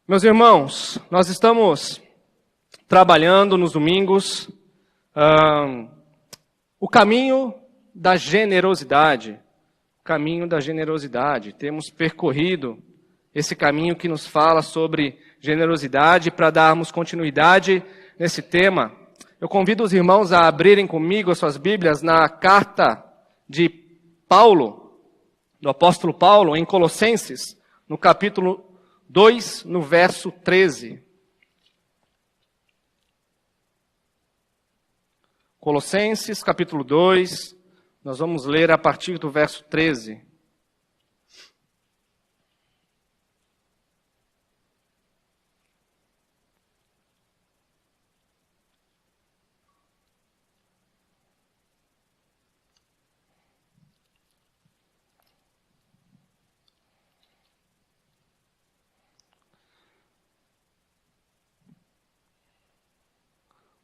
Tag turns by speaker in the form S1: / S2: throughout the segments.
S1: Meus irmãos, nós estamos trabalhando nos domingos o caminho da generosidade. O caminho da generosidade. Temos percorrido esse caminho que nos fala sobre generosidade para darmos continuidade nesse tema. Eu convido os irmãos a abrirem comigo as suas Bíblias na carta de Paulo, do apóstolo Paulo, em Colossenses, no capítulo 2, no verso 13. Colossenses, capítulo 2, nós vamos ler a partir do verso 13.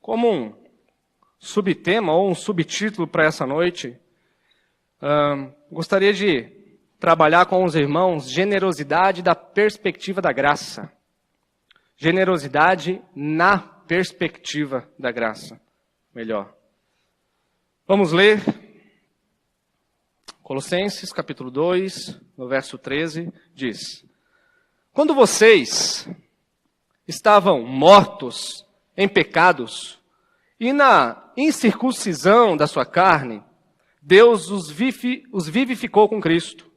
S1: Como um subtema ou um subtítulo para essa noite, gostaria de trabalhar com os irmãos generosidade da perspectiva da graça. Generosidade na perspectiva da graça. Melhor. Vamos ler Colossenses capítulo 2, no verso 13, diz: Quando vocês estavam mortos em pecados e na incircuncisão da sua carne, Deus os vivificou com Cristo.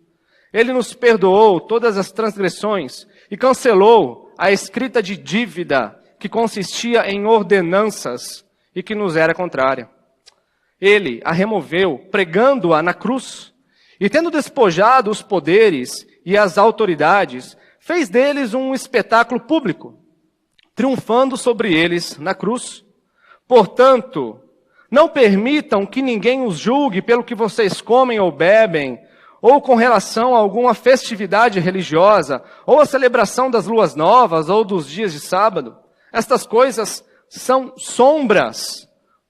S1: Ele nos perdoou todas as transgressões e cancelou a escrita de dívida que consistia em ordenanças e que nos era contrária. Ele a removeu, pregando-a na cruz, e tendo despojado os poderes e as autoridades, fez deles um espetáculo público, triunfando sobre eles na cruz. Portanto, não permitam que ninguém os julgue pelo que vocês comem ou bebem, ou com relação a alguma festividade religiosa, ou a celebração das luas novas, ou dos dias de sábado. Estas coisas são sombras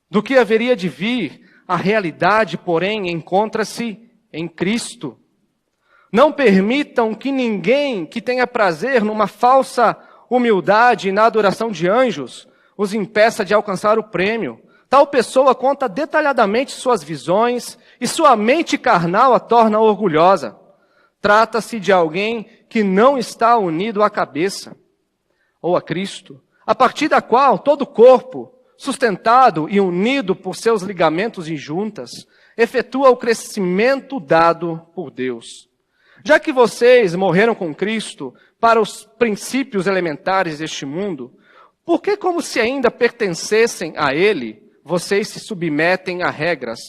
S1: do que haveria de vir. A realidade, porém, encontra-se em Cristo. Não permitam que ninguém que tenha prazer numa falsa humildade e na adoração de anjos os impeça de alcançar o prêmio. Tal pessoa conta detalhadamente suas visões e sua mente carnal a torna orgulhosa. Trata-se de alguém que não está unido à cabeça, ou a Cristo, a partir da qual todo o corpo, sustentado e unido por seus ligamentos e juntas, efetua o crescimento dado por Deus. Já que vocês morreram com Cristo para os princípios elementares deste mundo, por que, como se ainda pertencessem a Ele, vocês se submetem a regras?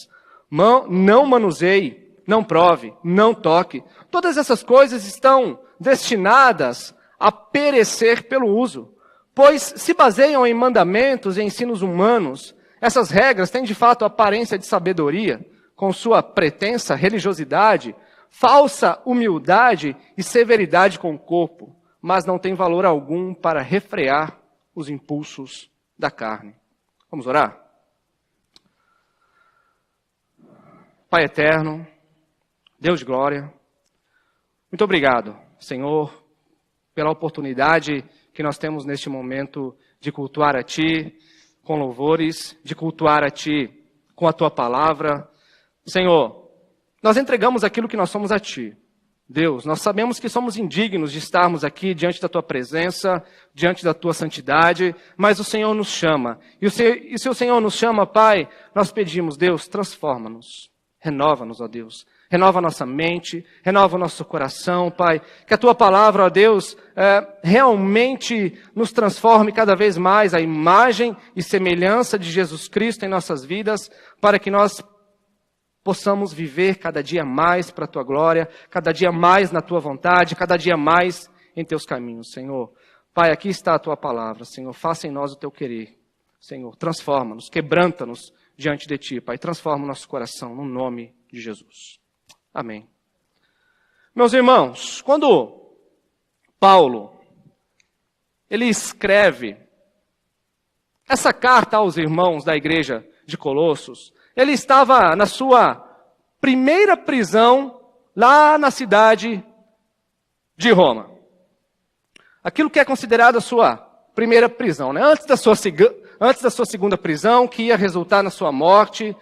S1: Não manuseie, não prove, não toque. Todas essas coisas estão destinadas a perecer pelo uso, pois se baseiam em mandamentos e ensinos humanos. Essas regras têm de fato aparência de sabedoria, com sua pretensa religiosidade, falsa humildade e severidade com o corpo, mas não tem valor algum para refrear os impulsos da carne. Vamos orar? Pai eterno, Deus de glória, muito obrigado, Senhor, pela oportunidade que nós temos neste momento de cultuar a Ti com louvores, de cultuar a Ti com a Tua palavra. Senhor, nós entregamos aquilo que nós somos a Ti. Deus, nós sabemos que somos indignos de estarmos aqui diante da Tua presença, diante da Tua santidade, mas o Senhor nos chama. E se o Senhor nos chama, Pai, nós pedimos, Deus, transforma-nos, renova-nos, ó Deus. Renova a nossa mente, renova o nosso coração, Pai. Que a Tua palavra, ó Deus, realmente nos transforme cada vez mais a imagem e semelhança de Jesus Cristo em nossas vidas, para que nós possamos viver cada dia mais para a Tua glória, cada dia mais na Tua vontade, cada dia mais em Teus caminhos, Senhor. Pai, aqui está a Tua palavra, Senhor. Faça em nós o Teu querer. Senhor, transforma-nos, quebranta-nos diante de Ti, Pai. Transforma o nosso coração, no nome de Jesus. Amém. Meus irmãos, quando Paulo, ele escreve essa carta aos irmãos da igreja de Colossos, ele estava na sua primeira prisão lá na cidade de Roma. aquilo que é considerado a sua primeira prisão, né? Antes da sua segunda prisão, que ia resultar na sua morte,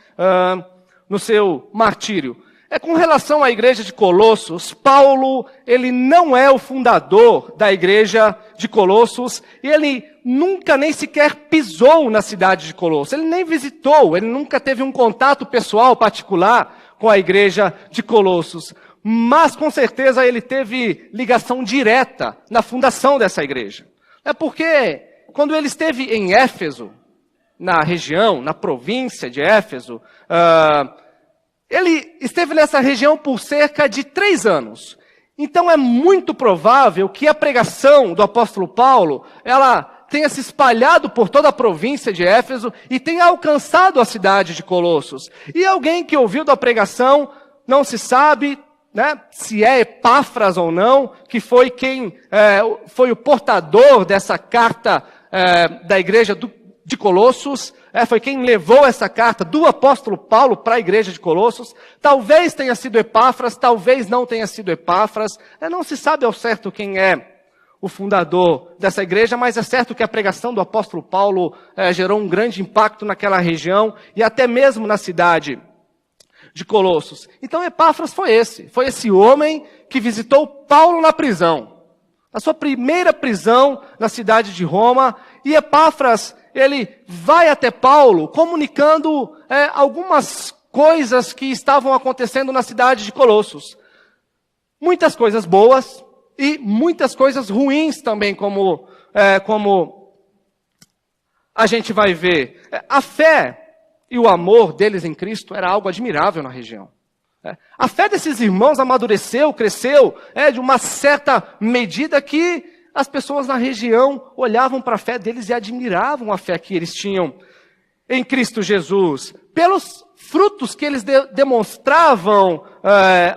S1: no seu martírio. Com relação à igreja de Colossos, Paulo, ele não é o fundador da igreja de Colossos, e ele nunca nem sequer pisou na cidade de Colossos, ele nem visitou, ele nunca teve um contato pessoal particular com a igreja de Colossos, mas com certeza ele teve ligação direta na fundação dessa igreja. É porque quando ele esteve em Éfeso, na região, na província de Éfeso, ele esteve nessa região por cerca de 3 anos. Então é muito provável que a pregação do apóstolo Paulo, ela tenha se espalhado por toda a província de Éfeso e tenha alcançado a cidade de Colossos. E alguém que ouviu da pregação, não se sabe, né, se é Epáfras ou não, que foi quem foi o portador dessa carta da igreja de Colossos, foi quem levou essa carta do apóstolo Paulo para a igreja de Colossos. Talvez tenha sido Epáfras, talvez não tenha sido Epáfras. Não se sabe ao certo quem é o fundador dessa igreja, mas é certo que a pregação do apóstolo Paulo gerou um grande impacto naquela região e até mesmo na cidade de Colossos. Então Epáfras foi esse homem que visitou Paulo na prisão, na sua primeira prisão na cidade de Roma, e Epáfras, ele vai até Paulo comunicando algumas coisas que estavam acontecendo na cidade de Colossos. Muitas coisas boas e muitas coisas ruins também, como a gente vai ver. A fé e o amor deles em Cristo era algo admirável na região. A fé desses irmãos amadureceu, cresceu, de uma certa medida que as pessoas na região olhavam para a fé deles e admiravam a fé que eles tinham em Cristo Jesus. Pelos frutos que eles demonstravam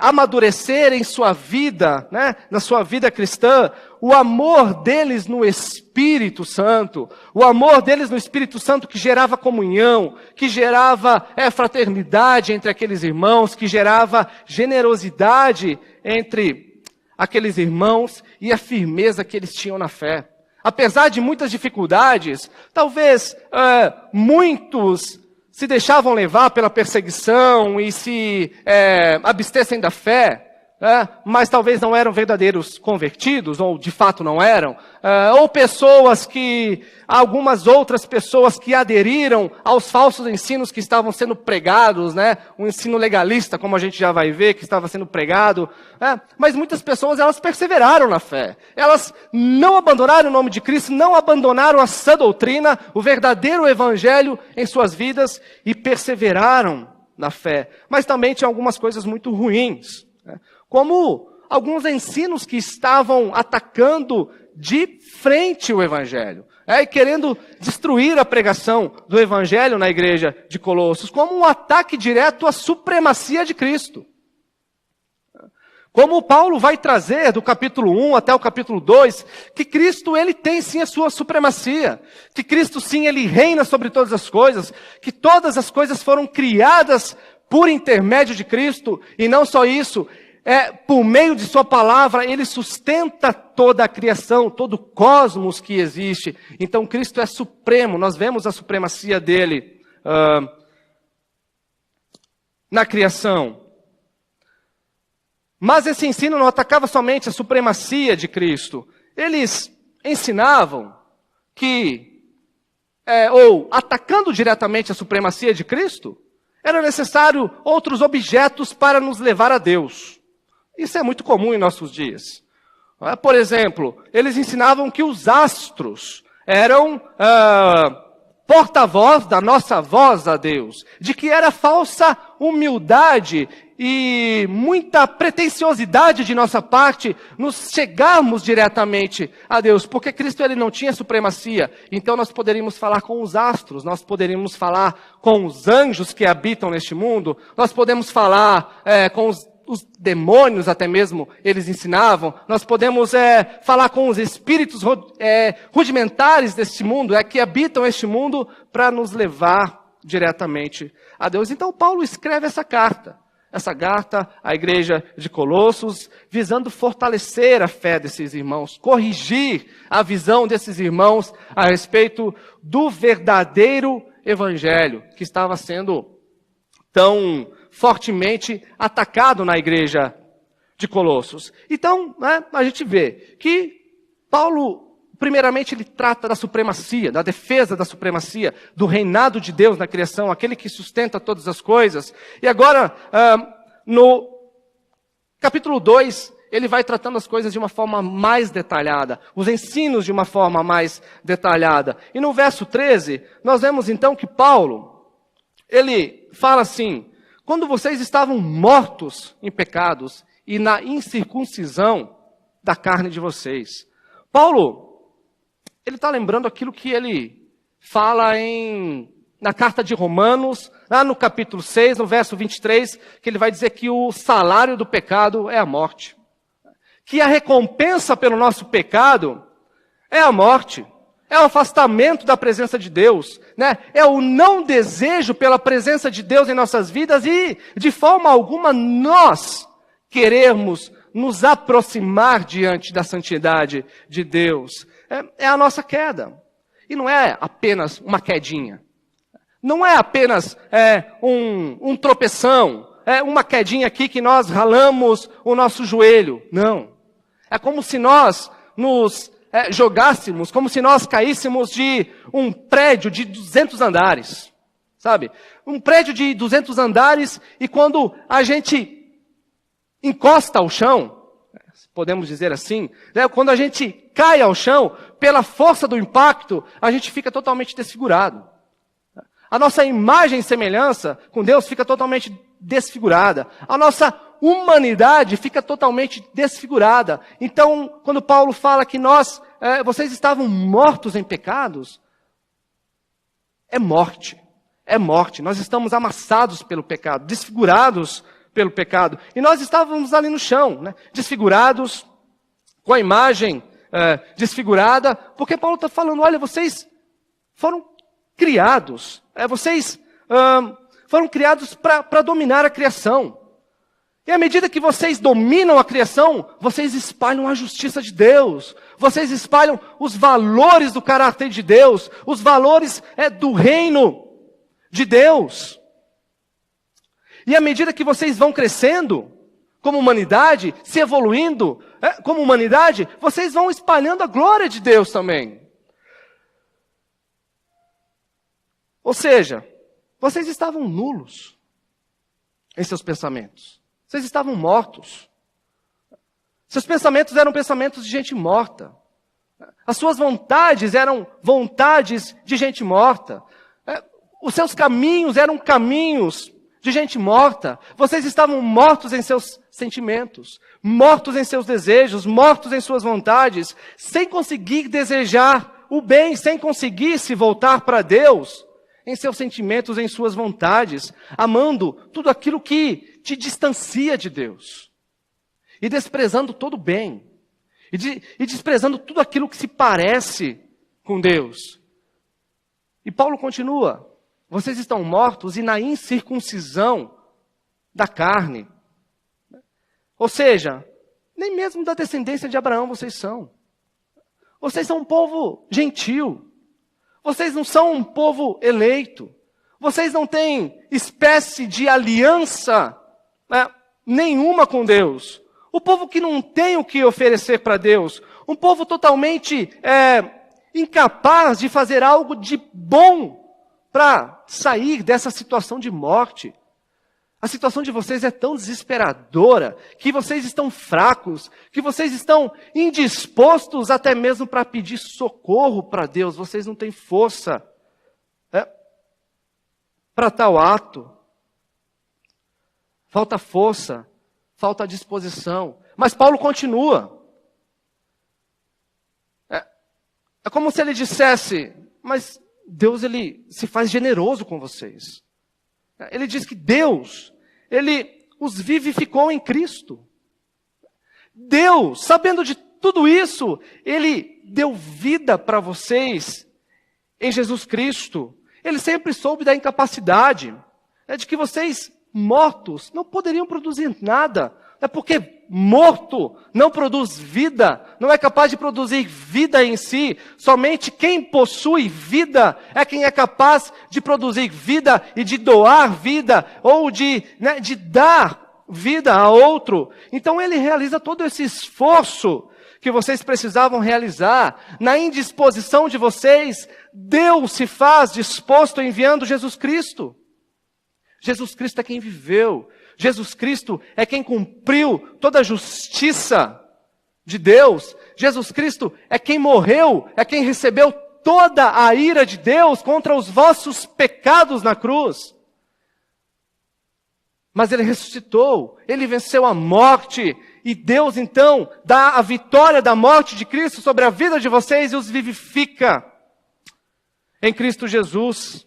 S1: amadurecer em sua vida, né, na sua vida cristã, o amor deles no Espírito Santo, o amor deles no Espírito Santo que gerava comunhão, que gerava fraternidade entre aqueles irmãos, que gerava generosidade entre aqueles irmãos e a firmeza que eles tinham na fé. Apesar de muitas dificuldades, talvez muitos se deixavam levar pela perseguição e se abstessem da fé, mas talvez não eram verdadeiros convertidos, ou de fato não eram, ou algumas outras pessoas que aderiram aos falsos ensinos que estavam sendo pregados, um ensino legalista, como a gente já vai ver, que estava sendo pregado, mas muitas pessoas, elas perseveraram na fé, elas não abandonaram o nome de Cristo, não abandonaram a sã doutrina, o verdadeiro evangelho em suas vidas, e perseveraram na fé, mas também tinha algumas coisas muito ruins, como alguns ensinos que estavam atacando de frente o Evangelho, e querendo destruir a pregação do Evangelho na igreja de Colossos, como um ataque direto à supremacia de Cristo. Como Paulo vai trazer do capítulo 1 até o capítulo 2, que Cristo, ele tem sim a sua supremacia, que Cristo sim, ele reina sobre todas as coisas, que todas as coisas foram criadas por intermédio de Cristo, e não só isso, por meio de sua palavra, ele sustenta toda a criação, todo o cosmos que existe. Então Cristo é supremo, nós vemos a supremacia dele na criação. Mas esse ensino não atacava somente a supremacia de Cristo. Eles ensinavam que, ou atacando diretamente a supremacia de Cristo, era necessário outros objetos para nos levar a Deus. Isso é muito comum em nossos dias. Por exemplo, eles ensinavam que os astros eram porta-voz da nossa voz a Deus, de que era falsa humildade e muita pretensiosidade de nossa parte nos chegarmos diretamente a Deus, porque Cristo, ele não tinha supremacia. Então nós poderíamos falar com os astros, nós poderíamos falar com os anjos que habitam neste mundo, nós podemos falar com os demônios, até mesmo, eles ensinavam. Nós podemos falar com os espíritos rudimentares deste mundo, que habitam este mundo, para nos levar diretamente a Deus. Então Paulo escreve essa carta. essa carta à igreja de Colossos, visando fortalecer a fé desses irmãos, corrigir a visão desses irmãos a respeito do verdadeiro evangelho que estava sendo tão fortemente atacado na igreja de Colossos. Então, a gente vê que Paulo, primeiramente, ele trata da supremacia, da defesa da supremacia, do reinado de Deus na criação, aquele que sustenta todas as coisas. E agora, no capítulo 2, ele vai tratando as coisas de uma forma mais detalhada, os ensinos de uma forma mais detalhada. E no verso 13, nós vemos então que Paulo, ele fala assim: quando vocês estavam mortos em pecados e na incircuncisão da carne de vocês. Paulo, ele está lembrando aquilo que ele fala na carta de Romanos, lá no capítulo 6, no verso 23, que ele vai dizer que o salário do pecado é a morte. Que a recompensa pelo nosso pecado é a morte. É o afastamento da presença de Deus, né? É o não desejo pela presença de Deus em nossas vidas e, de forma alguma, nós queremos nos aproximar diante da santidade de Deus. É a nossa queda. E não é apenas uma quedinha. Não é apenas um tropeção. É uma quedinha aqui que nós ralamos o nosso joelho. Não. É como se nós nos jogássemos, como se nós caíssemos de um prédio de 200 andares. Sabe? Um prédio de 200 andares e quando a gente encosta ao chão, podemos dizer assim, né? Quando a gente cai ao chão, pela força do impacto, a gente fica totalmente desfigurado. A nossa imagem e semelhança com Deus fica totalmente desfigurada. A nossa humanidade fica totalmente desfigurada. Então, quando Paulo fala que vocês estavam mortos em pecados, é morte. É morte. Nós estamos amassados pelo pecado, desfigurados pelo pecado. E nós estávamos ali no chão, né? Desfigurados, com a imagem desfigurada, porque Paulo está falando, olha, vocês foram criados, vocês foram criados para dominar a criação. E à medida que vocês dominam a criação, vocês espalham a justiça de Deus, vocês espalham os valores do caráter de Deus, os valores do reino de Deus. E à medida que vocês vão crescendo, como humanidade, se evoluindo, como humanidade, vocês vão espalhando a glória de Deus também. Ou seja, vocês estavam nulos em seus pensamentos. Vocês estavam mortos. Seus pensamentos eram pensamentos de gente morta. As suas vontades eram vontades de gente morta. Os seus caminhos eram caminhos de gente morta. Vocês estavam mortos em seus sentimentos, mortos em seus desejos, mortos em suas vontades, sem conseguir desejar o bem, sem conseguir se voltar para Deus, em seus sentimentos, em suas vontades, amando tudo aquilo que te distancia de Deus, e desprezando todo o bem, e desprezando tudo aquilo que se parece com Deus. E Paulo continua: vocês estão mortos e na incircuncisão da carne. Ou seja, nem mesmo da descendência de Abraão vocês são. Vocês são um povo gentil. Vocês não são um povo eleito. Vocês não têm espécie de aliança nenhuma com Deus. O povo que não tem o que oferecer para Deus. Um povo totalmente incapaz de fazer algo de bom para sair dessa situação de morte. A situação de vocês é tão desesperadora, que vocês estão fracos, que vocês estão indispostos até mesmo para pedir socorro para Deus. Vocês não têm força para tal ato. Falta força, falta disposição. Mas Paulo continua. É como se ele dissesse, mas Deus, ele se faz generoso com vocês. Ele diz que Deus, ele os vivificou em Cristo. Deus, sabendo de tudo isso, ele deu vida para vocês em Jesus Cristo. Ele sempre soube da incapacidade, de que vocês mortos não poderiam produzir nada. É porque morto não produz vida, não é capaz de produzir vida em si. Somente quem possui vida é quem é capaz de produzir vida e de doar vida, ou de dar vida a outro. Então ele realiza todo esse esforço que vocês precisavam realizar. Na indisposição de vocês, Deus se faz disposto enviando Jesus Cristo. Jesus Cristo é quem viveu. Jesus Cristo é quem cumpriu toda a justiça de Deus. Jesus Cristo é quem morreu, é quem recebeu toda a ira de Deus contra os vossos pecados na cruz. Mas Ele ressuscitou, Ele venceu a morte, e Deus então dá a vitória da morte de Cristo sobre a vida de vocês e os vivifica em Cristo Jesus.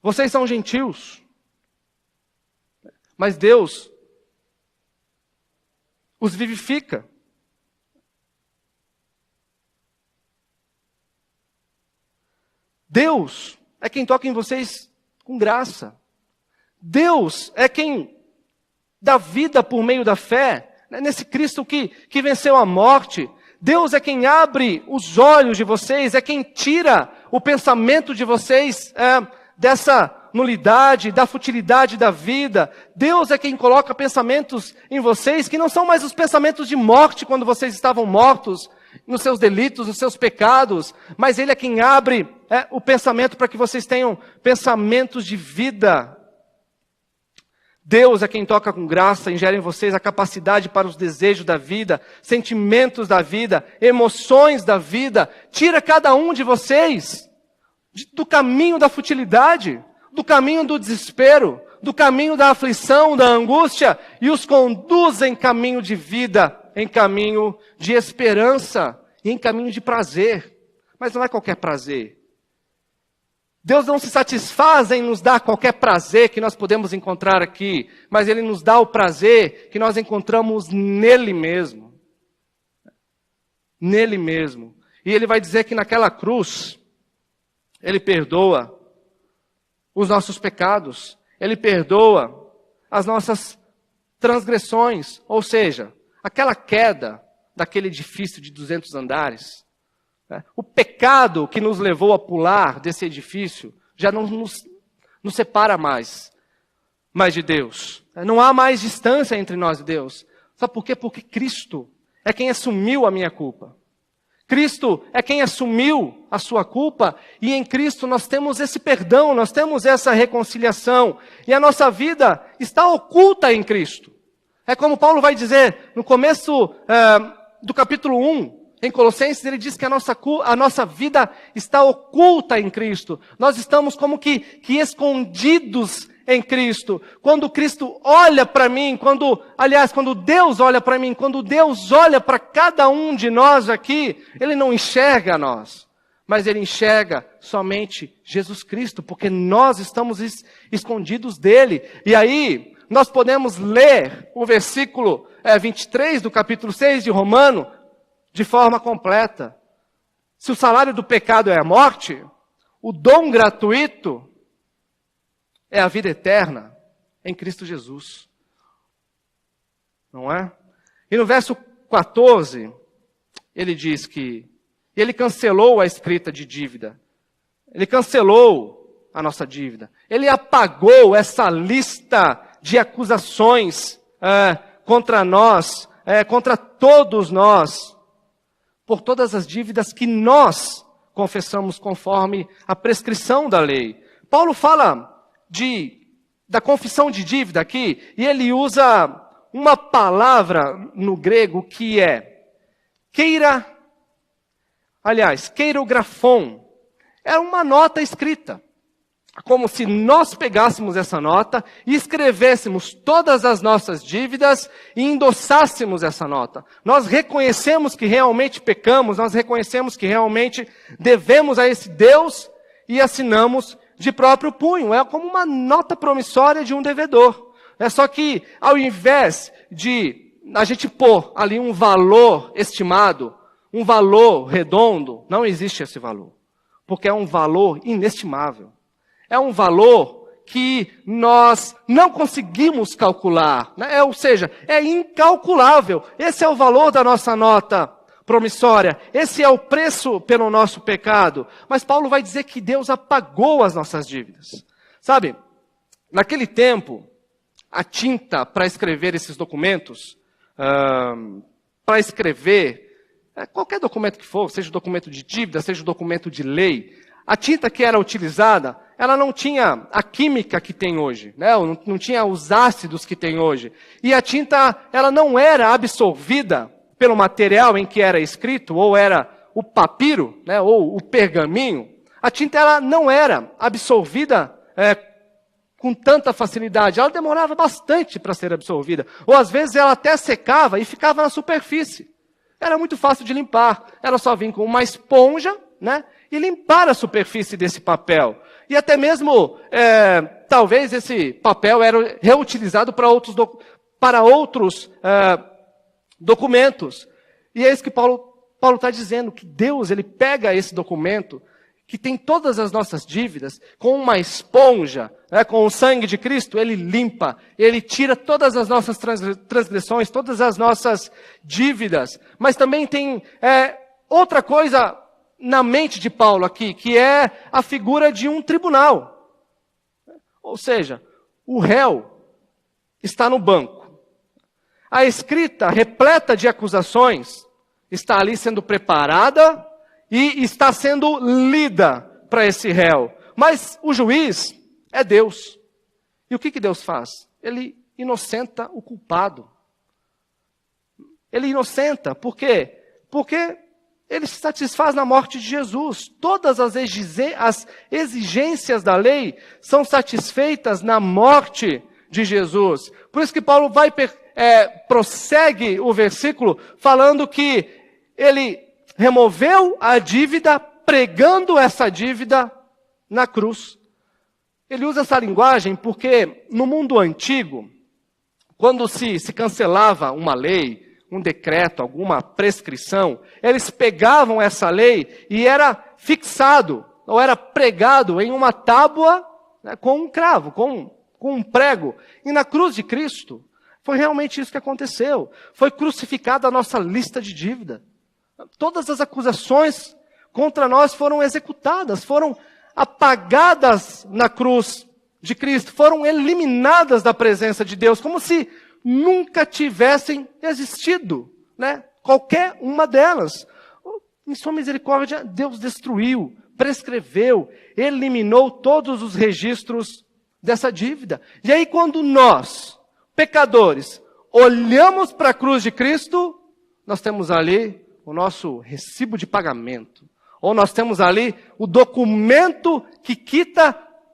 S1: Vocês são gentios, mas Deus os vivifica. Deus é quem toca em vocês com graça. Deus é quem dá vida por meio da fé, nesse Cristo que venceu a morte. Deus é quem abre os olhos de vocês, é quem tira o pensamento de vocês dessa nulidade, da futilidade da vida. Deus é quem coloca pensamentos em vocês que não são mais os pensamentos de morte quando vocês estavam mortos nos seus delitos, nos seus pecados, mas Ele é quem abre o pensamento para que vocês tenham pensamentos de vida. Deus é quem toca com graça, ingere em vocês a capacidade para os desejos da vida, sentimentos da vida, emoções da vida. Tira cada um de vocês do caminho da futilidade, do caminho do desespero, do caminho da aflição, da angústia, e os conduz em caminho de vida, em caminho de esperança e em caminho de prazer. Mas não é qualquer prazer. Deus não se satisfaz em nos dar qualquer prazer que nós podemos encontrar aqui, mas Ele nos dá o prazer que nós encontramos nele mesmo. Nele mesmo. E Ele vai dizer que naquela cruz, Ele perdoa os nossos pecados, Ele perdoa as nossas transgressões, ou seja, aquela queda daquele edifício de 200 andares, o pecado que nos levou a pular desse edifício já não nos separa mais de Deus. Não há mais distância entre nós e Deus. Sabe por quê? Porque Cristo é quem assumiu a minha culpa. Cristo é quem assumiu a sua culpa, e em Cristo nós temos esse perdão, nós temos essa reconciliação, e a nossa vida está oculta em Cristo. É como Paulo vai dizer no começo do capítulo 1, em Colossenses, ele diz que a nossa vida está oculta em Cristo. Nós estamos como que escondidos em Cristo. Quando Cristo olha para mim, quando Deus olha para mim, quando Deus olha para cada um de nós aqui, Ele não enxerga nós, mas Ele enxerga somente Jesus Cristo, porque nós estamos escondidos dEle. E aí, nós podemos ler o versículo 23 do capítulo 6 de Romano, de forma completa. Se o salário do pecado é a morte, o dom gratuito é a vida eterna em Cristo Jesus. Não é? E no verso 14, ele diz que Ele cancelou a escrita de dívida. Ele cancelou a nossa dívida. Ele apagou essa lista de acusações contra nós, contra todos nós, por todas as dívidas que nós confessamos conforme a prescrição da lei. Paulo fala da confissão de dívida aqui, e ele usa uma palavra no grego que é keirografon. É uma nota escrita. Como se nós pegássemos essa nota e escrevêssemos todas as nossas dívidas e endossássemos essa nota. Nós reconhecemos que realmente pecamos, nós reconhecemos que realmente devemos a esse Deus e assinamos de próprio punho. É como uma nota promissória de um devedor. É só que ao invés de a gente pôr ali um valor estimado, um valor redondo, não existe esse valor. Porque é um valor inestimável. é um valor que nós não conseguimos calcular, né? Ou seja, é incalculável. Esse é o valor da nossa nota promissória. Esse é o preço pelo nosso pecado. Mas Paulo vai dizer que Deus apagou as nossas dívidas. Sabe, naquele tempo, a tinta para escrever esses documentos, para escrever qualquer documento que for, seja documento de dívida, seja documento de lei, a tinta que era utilizada, ela não tinha a química que tem hoje, né? Não tinha os ácidos que tem hoje. E a tinta, ela não era absorvida pelo material em que era escrito, ou era o papiro, né? Ou o pergaminho. A tinta, ela não era absorvida com tanta facilidade. Ela demorava bastante para ser absorvida. Ou às vezes ela até secava e ficava na superfície. Era muito fácil de limpar. Ela só vinha com uma esponja, né? E limpar a superfície desse papel. E até mesmo, talvez esse papel era reutilizado para outros documentos. E é isso que Paulo está dizendo, que Deus, ele pega esse documento, que tem todas as nossas dívidas, com uma esponja, né, com o sangue de Cristo, ele limpa, ele tira todas as nossas transgressões, todas as nossas dívidas. Mas também tem outra coisa na mente de Paulo aqui, que é a figura de um tribunal. Ou seja, o réu está no banco. A escrita repleta de acusações está ali sendo preparada e está sendo lida para esse réu. Mas o juiz é Deus. E o que Deus faz? Ele inocenta o culpado. Ele inocenta. Por quê? Porque ele se satisfaz na morte de Jesus. Todas as exigências da lei são satisfeitas na morte de Jesus. Por isso que Paulo prossegue o versículo falando que ele removeu a dívida, pregando essa dívida na cruz. Ele usa essa linguagem porque no mundo antigo, quando se cancelava uma lei, um decreto, alguma prescrição, eles pegavam essa lei e era fixado, ou era pregado em uma tábua, né, com um cravo, com um prego. E na cruz de Cristo, foi realmente isso que aconteceu. Foi crucificada a nossa lista de dívida. Todas as acusações contra nós foram executadas, foram apagadas na cruz de Cristo, foram eliminadas da presença de Deus, como se nunca tivessem existido, né? Qualquer uma delas. Em sua misericórdia, Deus destruiu, prescreveu, eliminou todos os registros dessa dívida. E aí quando nós, pecadores, olhamos para a cruz de Cristo, nós temos ali o nosso recibo de pagamento. Ou nós temos ali o documento que quita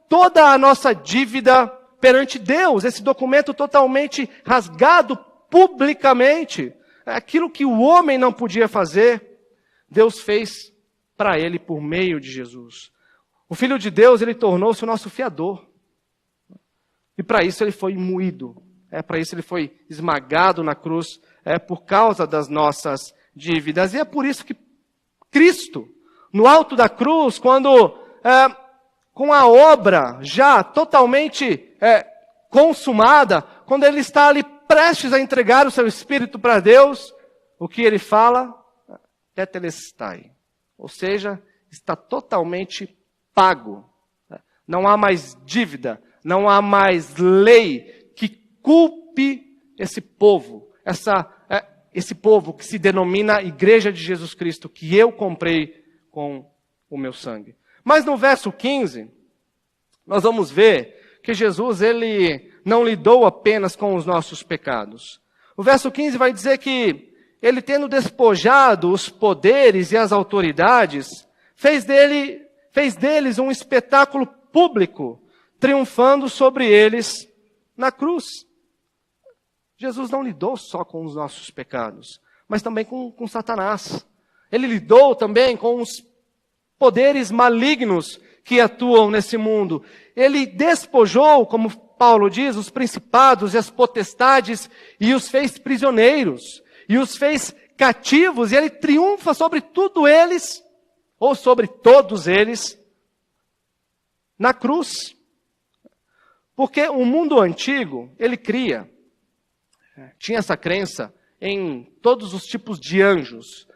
S1: toda a nossa dívida perante Deus. Esse documento totalmente rasgado publicamente. Aquilo que o homem não podia fazer, Deus fez para ele por meio de Jesus. O Filho de Deus, ele tornou-se o nosso fiador. E para isso ele foi moído. Para isso ele foi esmagado na cruz, por causa das nossas dívidas. E é por isso que Cristo, no alto da cruz, quando com a obra já totalmente consumada, quando ele está ali prestes a entregar o seu espírito para Deus, o que ele fala? Tetelestai. Ou seja, está totalmente pago. Não há mais dívida, não há mais lei que culpe esse povo, esse povo que se denomina Igreja de Jesus Cristo, que eu comprei com o meu sangue. Mas no verso 15, nós vamos ver que Jesus, ele não lidou apenas com os nossos pecados. O verso 15 vai dizer que ele, tendo despojado os poderes e as autoridades, fez deles um espetáculo público, triunfando sobre eles na cruz. Jesus não lidou só com os nossos pecados, mas também com Satanás. Ele lidou também com os poderes malignos que atuam nesse mundo. Ele despojou, como Paulo diz, os principados e as potestades e os fez prisioneiros, e os fez cativos, e ele triunfa sobre tudo eles, ou sobre todos eles, na cruz. Porque o mundo antigo, ele tinha essa crença em todos os tipos de anjos.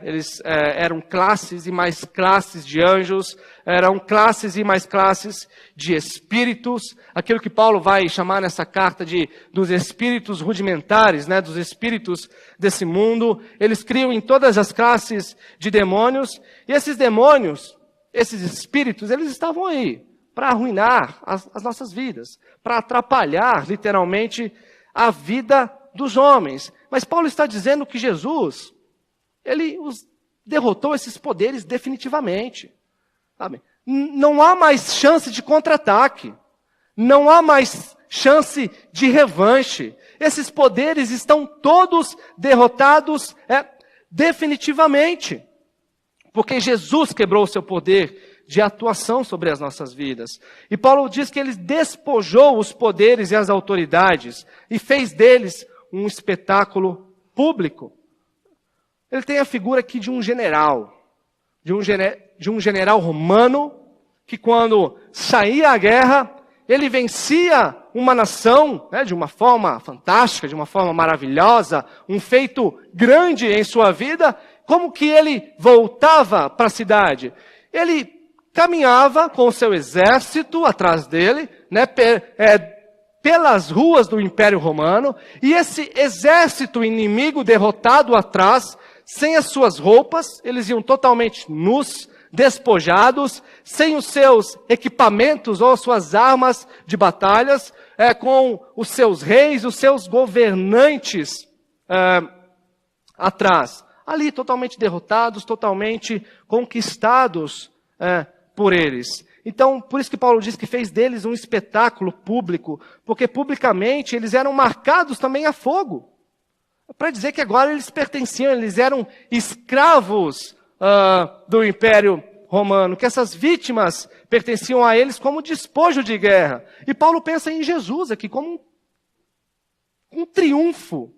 S1: Eles eram classes e mais classes de anjos, eram classes e mais classes de espíritos, aquilo que Paulo vai chamar nessa carta dos espíritos rudimentares, né, dos espíritos desse mundo. Eles criam em todas as classes de demônios, e esses demônios, esses espíritos, eles estavam aí para arruinar as nossas vidas, para atrapalhar, literalmente, a vida dos homens. Mas Paulo está dizendo que Jesus, ele derrotou esses poderes definitivamente. Sabe? Não há mais chance de contra-ataque. Não há mais chance de revanche. Esses poderes estão todos derrotados definitivamente. Porque Jesus quebrou o seu poder de atuação sobre as nossas vidas. E Paulo diz que ele despojou os poderes e as autoridades e fez deles um espetáculo público. Ele tem a figura aqui de um general, de um general romano, que quando saía à guerra, ele vencia uma nação, de uma forma fantástica, de uma forma maravilhosa, um feito grande em sua vida. Como que ele voltava para a cidade? Ele caminhava com o seu exército atrás dele, pelas ruas do Império Romano, e esse exército inimigo derrotado atrás, sem as suas roupas, eles iam totalmente nus, despojados, sem os seus equipamentos ou suas armas de batalhas, com os seus reis, os seus governantes atrás. Ali totalmente derrotados, totalmente conquistados por eles. Então, por isso que Paulo diz que fez deles um espetáculo público, porque publicamente eles eram marcados também a fogo. Para dizer que agora eles pertenciam, eles eram escravos do Império Romano, que essas vítimas pertenciam a eles como despojo de guerra. E Paulo pensa em Jesus aqui como um triunfo,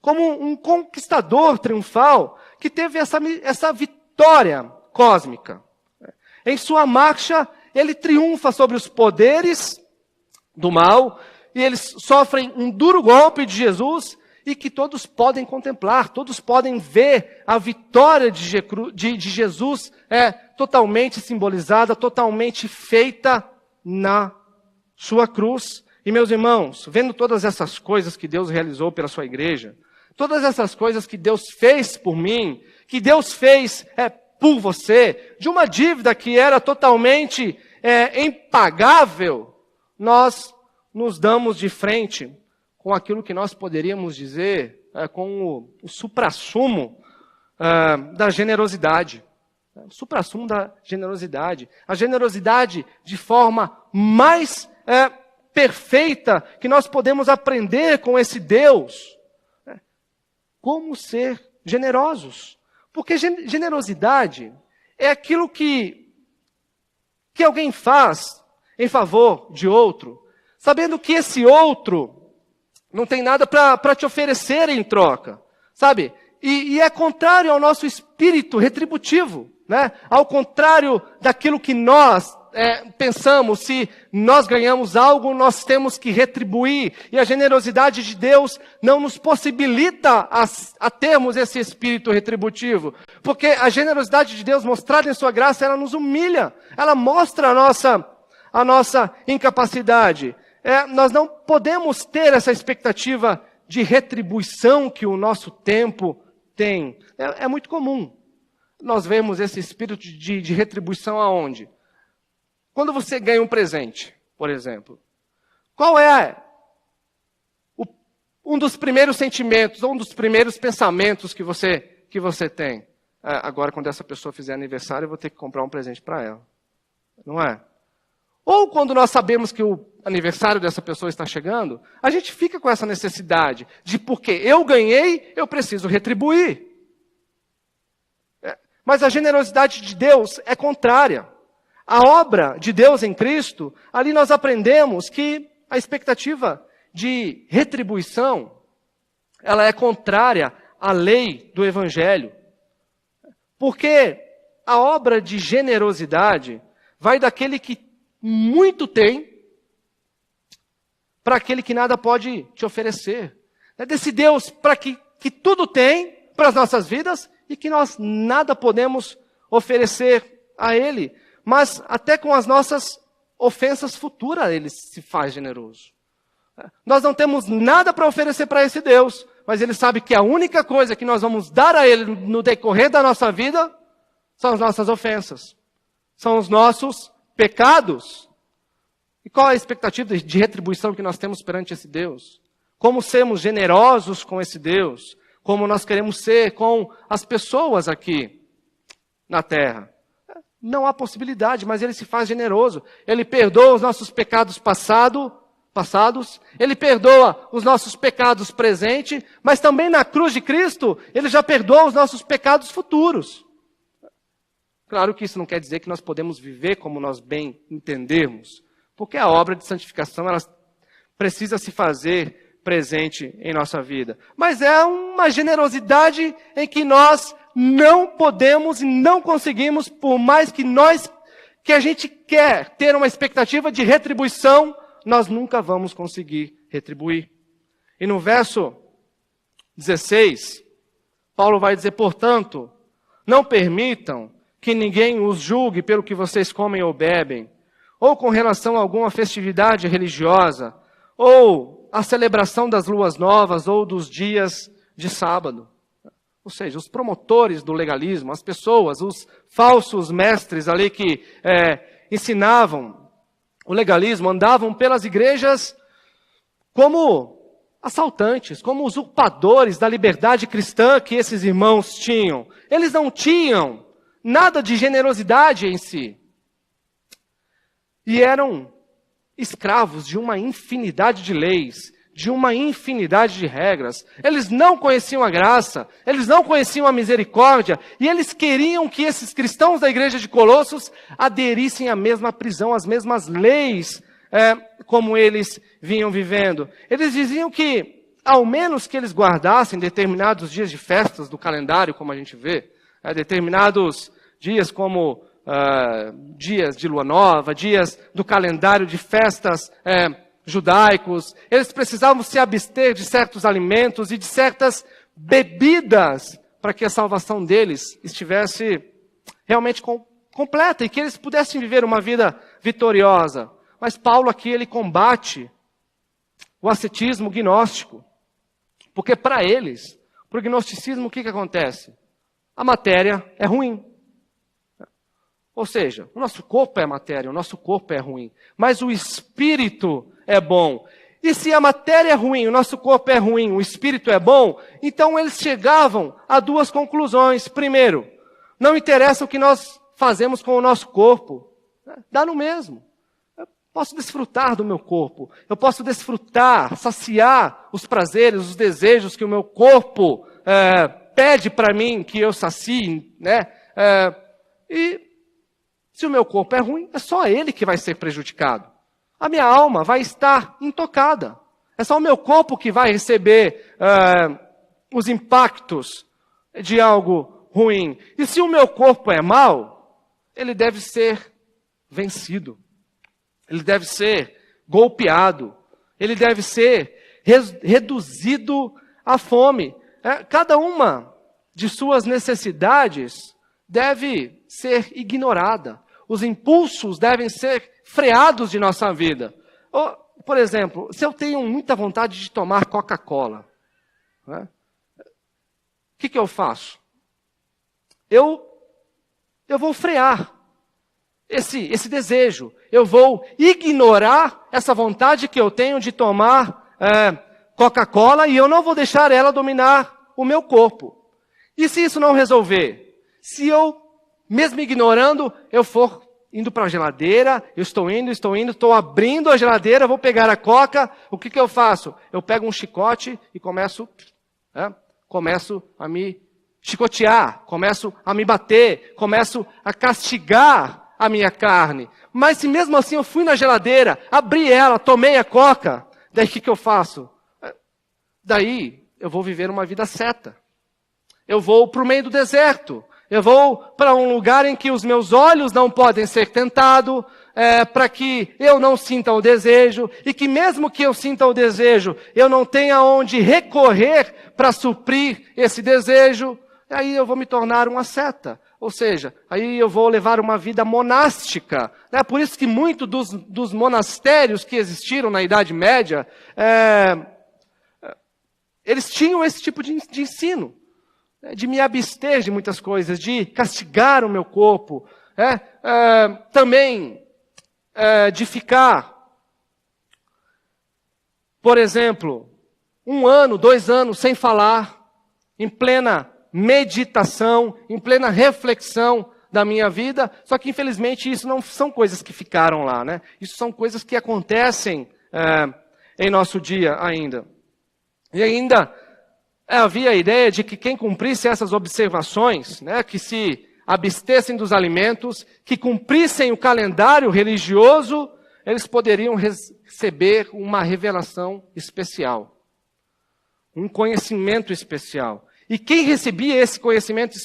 S1: como um conquistador triunfal, que teve essa vitória cósmica. Em sua marcha, ele triunfa sobre os poderes do mal, e eles sofrem um duro golpe de Jesus, e que todos podem contemplar, todos podem ver a vitória de Jesus totalmente simbolizada, totalmente feita na sua cruz. E meus irmãos, vendo todas essas coisas que Deus realizou pela sua igreja, todas essas coisas que Deus fez por mim, que Deus fez por você, de uma dívida que era totalmente impagável, nós nos damos de frente com aquilo que nós poderíamos dizer com o suprassumo da generosidade. O suprassumo da generosidade. A generosidade de forma mais perfeita que nós podemos aprender com esse Deus. Como ser generosos. Porque generosidade é aquilo que alguém faz em favor de outro, sabendo que esse outro não tem nada para te oferecer em troca, sabe? E é contrário ao nosso espírito retributivo, né? Ao contrário daquilo que nós pensamos, se nós ganhamos algo, nós temos que retribuir. E a generosidade de Deus não nos possibilita a termos esse espírito retributivo. Porque a generosidade de Deus mostrada em sua graça, ela nos humilha. Ela mostra a nossa incapacidade. Nós não podemos ter essa expectativa de retribuição que o nosso tempo tem. É muito comum nós vemos esse espírito de retribuição aonde? Quando você ganha um presente, por exemplo, qual é um dos primeiros sentimentos, ou um dos primeiros pensamentos que você tem? Agora, quando essa pessoa fizer aniversário, eu vou ter que comprar um presente para ela. Não é? Ou quando nós sabemos que o aniversário dessa pessoa está chegando, a gente fica com essa necessidade de porque eu ganhei, eu preciso retribuir. Mas a generosidade de Deus é contrária. A obra de Deus em Cristo, ali nós aprendemos que a expectativa de retribuição, ela é contrária à lei do Evangelho. Porque a obra de generosidade vai daquele que muito tem para aquele que nada pode te oferecer. É desse Deus para que tudo tem para as nossas vidas e que nós nada podemos oferecer a Ele. Mas até com as nossas ofensas futuras Ele se faz generoso. Nós não temos nada para oferecer para esse Deus, mas Ele sabe que a única coisa que nós vamos dar a Ele no decorrer da nossa vida são as nossas ofensas, são os nossos pecados. E qual é a expectativa de retribuição que nós temos perante esse Deus? Como sermos generosos com esse Deus? Como nós queremos ser com as pessoas aqui na terra? Não há possibilidade, mas Ele se faz generoso. Ele perdoa os nossos pecados passados, Ele perdoa os nossos pecados presentes, mas também na cruz de Cristo, Ele já perdoa os nossos pecados futuros. Claro que isso não quer dizer que nós podemos viver como nós bem entendermos, porque a obra de santificação ela precisa se fazer presente em nossa vida. Mas é uma generosidade em que nós não podemos e não conseguimos, por mais que a gente quer ter uma expectativa de retribuição, nós nunca vamos conseguir retribuir. E no verso 16, Paulo vai dizer, portanto, não permitam que ninguém os julgue pelo que vocês comem ou bebem, ou com relação a alguma festividade religiosa, ou a celebração das luas novas, ou dos dias de sábado. Ou seja, os promotores do legalismo, as pessoas, os falsos mestres ali que ensinavam o legalismo, andavam pelas igrejas como assaltantes, como usurpadores da liberdade cristã que esses irmãos tinham. Eles não tinham nada de generosidade em si. E eram escravos de uma infinidade de leis, de uma infinidade de regras. Eles não conheciam a graça, eles não conheciam a misericórdia, e eles queriam que esses cristãos da igreja de Colossos aderissem à mesma prisão, às mesmas leis, como eles vinham vivendo. Eles diziam que, ao menos que eles guardassem determinados dias de festas do calendário, como a gente vê, determinados dias como dias de lua nova, dias do calendário de festas judaicos, eles precisavam se abster de certos alimentos e de certas bebidas para que a salvação deles estivesse realmente completa e que eles pudessem viver uma vida vitoriosa. Mas Paulo aqui ele combate o ascetismo gnóstico, porque para eles, para o gnosticismo, o que acontece? A matéria é ruim. Ou seja, o nosso corpo é matéria, o nosso corpo é ruim, mas o espírito é bom. E se a matéria é ruim, o nosso corpo é ruim, o espírito é bom, então eles chegavam a duas conclusões. Primeiro, não interessa o que nós fazemos com o nosso corpo, dá no mesmo. Eu posso desfrutar do meu corpo, eu posso desfrutar, saciar os prazeres, os desejos que o meu corpo pede para mim que eu sacie, né? E se o meu corpo é ruim, é só ele que vai ser prejudicado. A minha alma vai estar intocada. É só o meu corpo que vai receber os impactos de algo ruim. E se o meu corpo é mau, ele deve ser vencido. Ele deve ser golpeado. Ele deve ser reduzido à fome. Cada uma de suas necessidades deve ser ignorada. Os impulsos devem ser freados de nossa vida. Por exemplo, se eu tenho muita vontade de tomar Coca-Cola, o que eu faço? Eu vou frear esse desejo. Eu vou ignorar essa vontade que eu tenho de tomar Coca-Cola e eu não vou deixar ela dominar o meu corpo. E se isso não resolver? Se eu, mesmo ignorando, eu for indo para a geladeira, eu estou indo, estou abrindo a geladeira, vou pegar a coca, o que eu faço? Eu pego um chicote e começo a me chicotear, começo a me bater, começo a castigar a minha carne. Mas se mesmo assim eu fui na geladeira, abri ela, tomei a coca, daí o que eu faço? Daí eu vou viver uma vida seta. Eu vou para o meio do deserto. Eu vou para um lugar em que os meus olhos não podem ser tentados, para que eu não sinta o desejo, e que mesmo que eu sinta o desejo, eu não tenha onde recorrer para suprir esse desejo, aí eu vou me tornar um asceta. Ou seja, aí eu vou levar uma vida monástica. Por isso que muitos dos monastérios que existiram na Idade Média, eles tinham esse tipo de ensino, de me abster de muitas coisas, de castigar o meu corpo, também de ficar, por exemplo, 1 ano, 2 anos sem falar, em plena meditação, em plena reflexão da minha vida. Só que infelizmente isso não são coisas que ficaram lá, né? Isso são coisas que acontecem em nosso dia ainda. E ainda havia a ideia de que quem cumprisse essas observações, né, que se abstessem dos alimentos, que cumprissem o calendário religioso, eles poderiam receber uma revelação especial, um conhecimento especial. E quem recebia esse conhecimento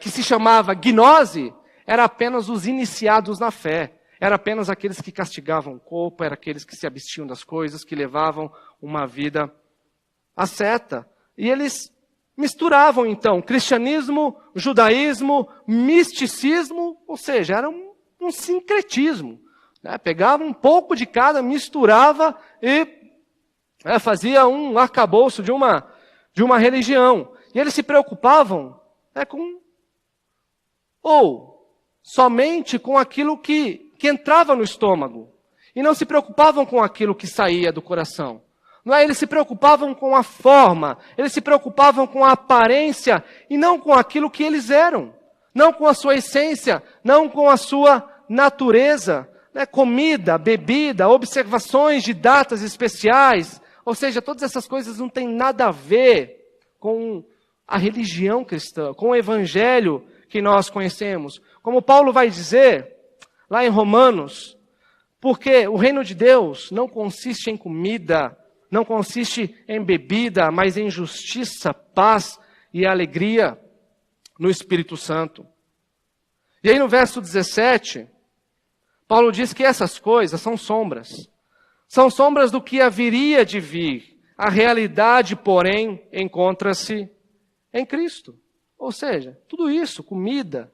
S1: que se chamava gnose, era apenas os iniciados na fé. Era apenas aqueles que castigavam o corpo, era aqueles que se abstiam das coisas, que levavam uma vida asceta. E eles misturavam, então, cristianismo, judaísmo, misticismo, ou seja, era um sincretismo. Pegava um pouco de cada, misturava e fazia um arcabouço de uma religião. E eles se preocupavam somente com aquilo que entrava no estômago. E não se preocupavam com aquilo que saía do coração. Eles se preocupavam com a forma, eles se preocupavam com a aparência e não com aquilo que eles eram. Não com a sua essência, não com a sua natureza. Comida, bebida, observações de datas especiais. Ou seja, todas essas coisas não têm nada a ver com a religião cristã, com o evangelho que nós conhecemos. Como Paulo vai dizer lá em Romanos, porque o reino de Deus não consiste em comida, não consiste em bebida, mas em justiça, paz e alegria no Espírito Santo. E aí no verso 17, Paulo diz que essas coisas são sombras. São sombras do que haveria de vir. A realidade, porém, encontra-se em Cristo. Ou seja, tudo isso, comida,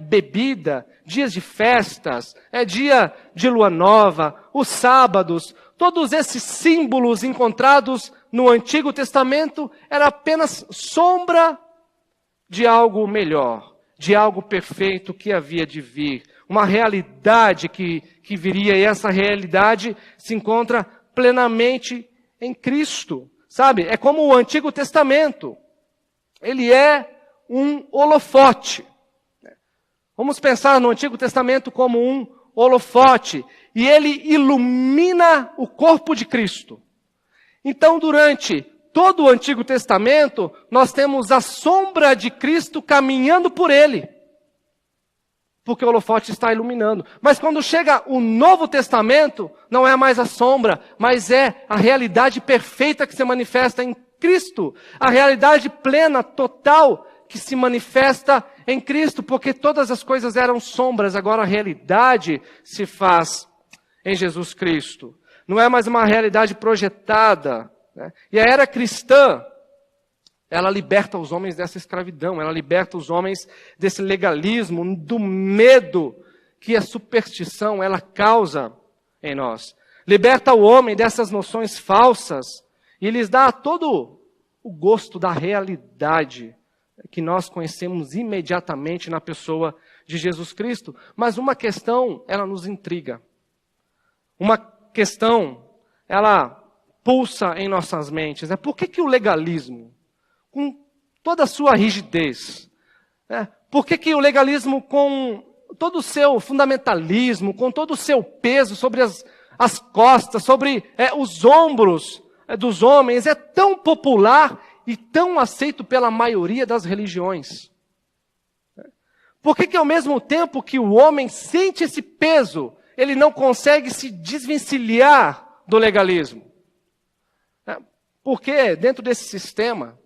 S1: bebida, dias de festas, dia de lua nova, os sábados, todos esses símbolos encontrados no Antigo Testamento era apenas sombra de algo melhor, de algo perfeito que havia de vir. Uma realidade que viria, e essa realidade se encontra plenamente em Cristo. Sabe, é como o Antigo Testamento. Ele é um holofote. Vamos pensar no Antigo Testamento como um holofote. E ele ilumina o corpo de Cristo. Então, durante todo o Antigo Testamento, nós temos a sombra de Cristo caminhando por ele. Porque o holofote está iluminando. Mas quando chega o Novo Testamento, não é mais a sombra, mas é a realidade perfeita que se manifesta em Cristo. A realidade plena, total, que se manifesta em Cristo. Porque todas as coisas eram sombras, agora a realidade se faz em Jesus Cristo. Não é mais uma realidade projetada. E a era cristã, ela liberta os homens dessa escravidão, ela liberta os homens desse legalismo, do medo que a superstição ela causa em nós. Liberta o homem dessas noções falsas e lhes dá todo o gosto da realidade que nós conhecemos imediatamente na pessoa de Jesus Cristo. Mas uma questão, ela nos intriga. Uma questão, ela pulsa em nossas mentes. Por que o legalismo, com toda a sua rigidez, por que o legalismo, com todo o seu fundamentalismo, com todo o seu peso sobre as costas, sobre os ombros dos homens, é tão popular e tão aceito pela maioria das religiões? Por que ao mesmo tempo que o homem sente esse peso, ele não consegue se desvencilhar do legalismo? Porque dentro desse sistema,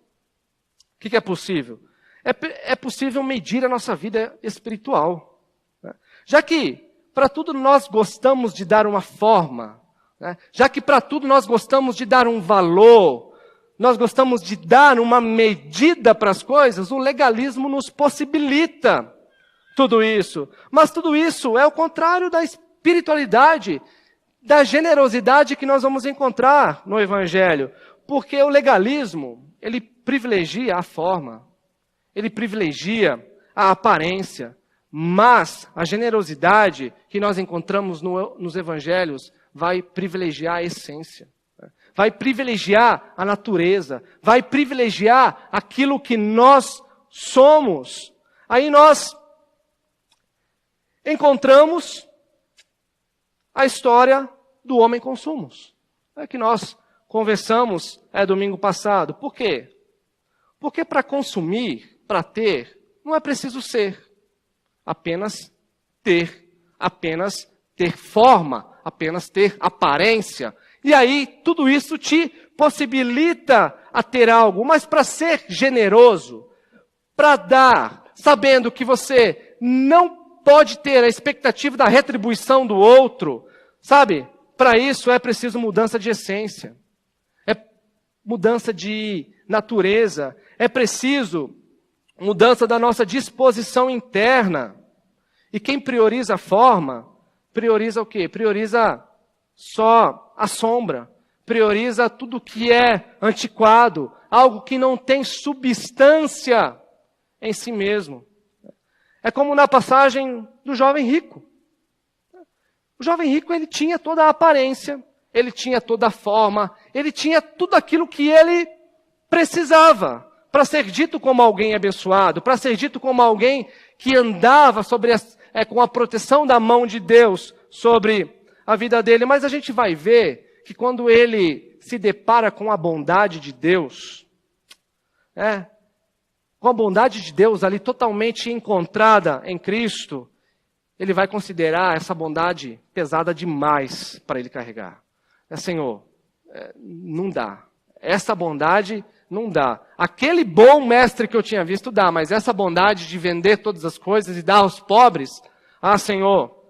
S1: o que é possível? é possível medir a nossa vida espiritual. Né? Já que para tudo nós gostamos de dar uma forma, né? Já que para tudo nós gostamos de dar um valor, nós gostamos de dar uma medida para as coisas, o legalismo nos possibilita tudo isso. Mas tudo isso é o contrário da espiritualidade, da generosidade que nós vamos encontrar no Evangelho. Porque o legalismo, ele privilegia a forma, ele privilegia a aparência, mas a generosidade que nós encontramos nos Evangelhos vai privilegiar a essência, vai privilegiar a natureza, vai privilegiar aquilo que nós somos. Aí nós encontramos a história do homem com sumos. É que nós conversamos domingo passado. Por quê? Porque para consumir, para ter, não é preciso ser. Apenas ter forma, apenas ter aparência. E aí, tudo isso te possibilita a ter algo. Mas para ser generoso, para dar, sabendo que você não pode ter a expectativa da retribuição do outro, sabe? Para isso é preciso mudança de essência. É mudança de natureza. É preciso mudança da nossa disposição interna. E quem prioriza a forma, prioriza o quê? Prioriza só a sombra. Prioriza tudo que é antiquado. Algo que não tem substância em si mesmo. É como na passagem do jovem rico. O jovem rico, ele tinha toda a aparência, ele tinha toda a forma, ele tinha tudo aquilo que ele precisava para ser dito como alguém abençoado, para ser dito como alguém que andava com a proteção da mão de Deus sobre a vida dele. Mas a gente vai ver que quando ele se depara com a bondade de Deus, com a bondade de Deus ali totalmente encontrada em Cristo, ele vai considerar essa bondade pesada demais para ele carregar. Senhor, não dá. Essa bondade não dá. Aquele bom mestre que eu tinha visto dá, mas essa bondade de vender todas as coisas e dar aos pobres, Senhor,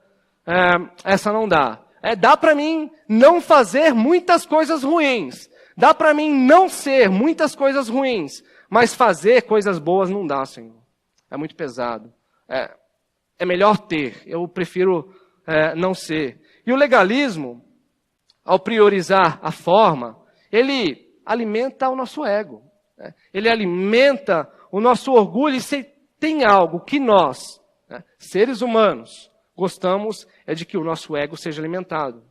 S1: essa não dá. Dá para mim não fazer muitas coisas ruins. Dá para mim não ser muitas coisas ruins. Mas fazer coisas boas não dá, Senhor. É muito pesado. É melhor ter. Eu prefiro não ser. E o legalismo, ao priorizar a forma, ele alimenta o nosso ego. Ele alimenta o nosso orgulho. E se tem algo que nós, seres humanos, gostamos, é de que o nosso ego seja alimentado.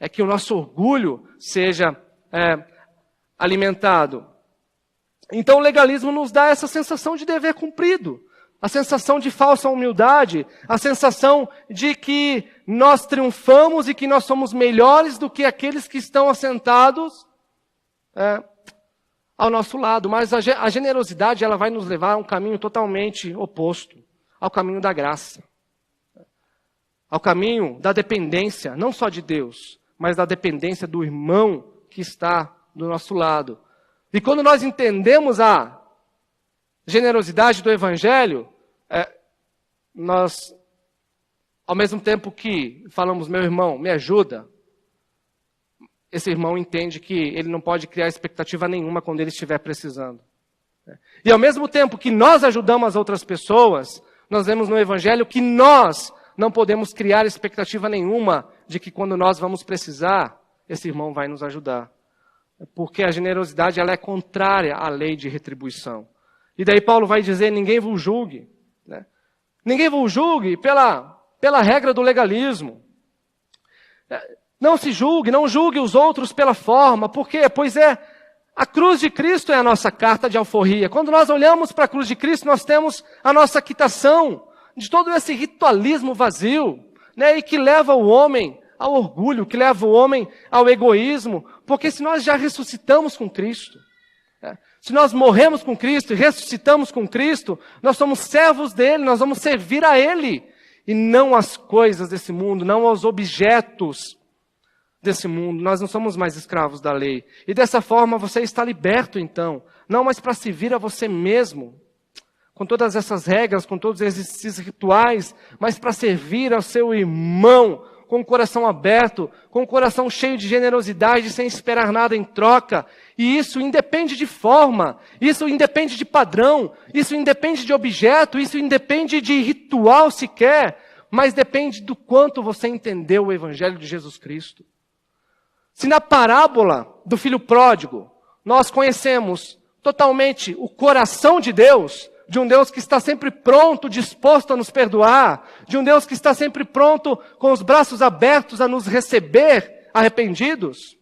S1: É que o nosso orgulho seja alimentado. Então o legalismo nos dá essa sensação de dever cumprido, a sensação de falsa humildade, a sensação de que nós triunfamos e que nós somos melhores do que aqueles que estão assentados ao nosso lado. Mas a generosidade, ela vai nos levar a um caminho totalmente oposto, ao caminho da graça, ao caminho da dependência, não só de Deus, mas da dependência do irmão que está do nosso lado. E quando nós entendemos a generosidade do Evangelho, nós, ao mesmo tempo que falamos, meu irmão, me ajuda, esse irmão entende que ele não pode criar expectativa nenhuma quando ele estiver precisando. E ao mesmo tempo que nós ajudamos as outras pessoas, nós vemos no Evangelho que nós não podemos criar expectativa nenhuma de que quando nós vamos precisar, esse irmão vai nos ajudar. Porque a generosidade, ela é contrária à lei de retribuição. E daí Paulo vai dizer, ninguém vos julgue. Ninguém vos julgue pela regra do legalismo. Não se julgue, não julgue os outros pela forma. Por quê? Pois a cruz de Cristo é a nossa carta de alforria. Quando nós olhamos para a cruz de Cristo, nós temos a nossa quitação de todo esse ritualismo vazio, e que leva o homem ao orgulho, que leva o homem ao egoísmo, porque se nós já ressuscitamos com Cristo, se nós morremos com Cristo e ressuscitamos com Cristo, nós somos servos dele, nós vamos servir a ele, e não às coisas desse mundo, não aos objetos desse mundo. Nós não somos mais escravos da lei. E dessa forma você está liberto então, não mais para servir a você mesmo, com todas essas regras, com todos esses rituais, mas para servir ao seu irmão com o coração aberto, com o coração cheio de generosidade, sem esperar nada em troca. E isso independe de forma, isso independe de padrão, isso independe de objeto, isso independe de ritual sequer, mas depende do quanto você entendeu o Evangelho de Jesus Cristo. Se na parábola do filho pródigo, nós conhecemos totalmente o coração de Deus, de um Deus que está sempre pronto, disposto a nos perdoar, de um Deus que está sempre pronto, com os braços abertos a nos receber arrependidos.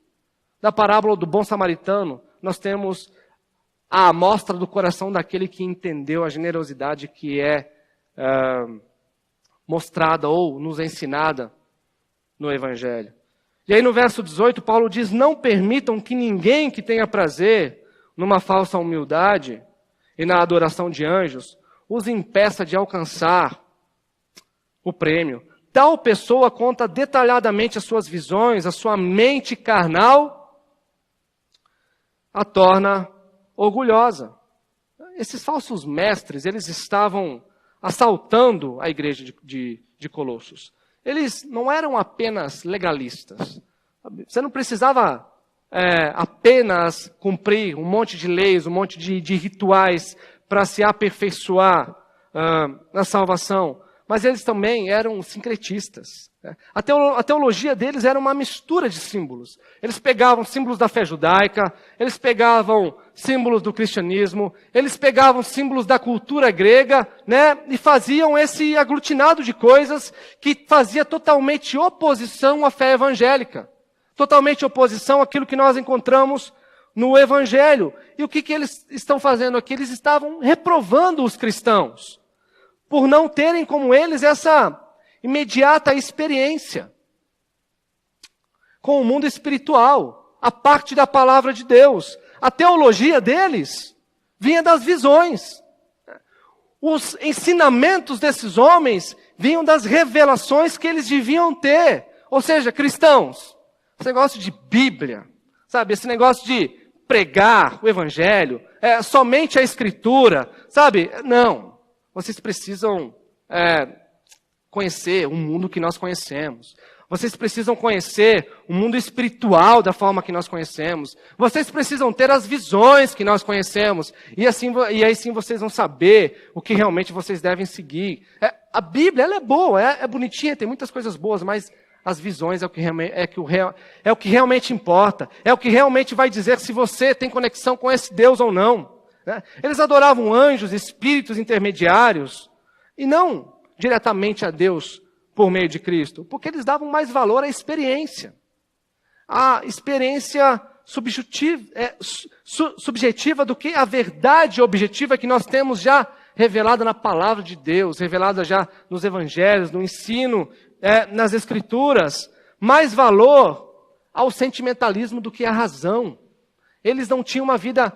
S1: Na parábola do bom samaritano, nós temos a amostra do coração daquele que entendeu a generosidade que é mostrada ou nos ensinada no Evangelho. E aí no verso 18, Paulo diz, não permitam que ninguém que tenha prazer numa falsa humildade e na adoração de anjos, os impeça de alcançar o prêmio. Tal pessoa conta detalhadamente as suas visões, a sua mente carnal a torna orgulhosa. Esses falsos mestres, eles estavam assaltando a igreja de Colossos. Eles não eram apenas legalistas. Você não precisava apenas cumprir um monte de leis, um monte de rituais para se aperfeiçoar na salvação. Mas eles também eram sincretistas. A teologia deles era uma mistura de símbolos. Eles pegavam símbolos da fé judaica, eles pegavam símbolos do cristianismo, eles pegavam símbolos da cultura grega, né, e faziam esse aglutinado de coisas que fazia totalmente oposição à fé evangélica. Totalmente oposição àquilo que nós encontramos no Evangelho. E o que eles estão fazendo aqui? Eles estavam reprovando os cristãos, por não terem como eles essa imediata experiência com o mundo espiritual, a parte da palavra de Deus. A teologia deles vinha das visões. Os ensinamentos desses homens vinham das revelações que eles deviam ter. Ou seja, cristãos, esse negócio de Bíblia, sabe? Esse negócio de pregar o Evangelho, somente a Escritura, sabe? Não. Vocês precisam conhecer o mundo que nós conhecemos. Vocês precisam conhecer o mundo espiritual da forma que nós conhecemos. Vocês precisam ter as visões que nós conhecemos. E aí sim vocês vão saber o que realmente vocês devem seguir. A Bíblia, ela é boa, é bonitinha, tem muitas coisas boas, mas as visões é o que realmente importa. É o que realmente vai dizer se você tem conexão com esse Deus ou não. Né? Eles adoravam anjos, espíritos intermediários, e não diretamente a Deus por meio de Cristo, porque eles davam mais valor à experiência. A experiência subjetiva do que a verdade objetiva que nós temos já revelada na palavra de Deus, revelada já nos evangelhos, no ensino, nas escrituras. Mais valor ao sentimentalismo do que à razão. Eles não tinham uma vida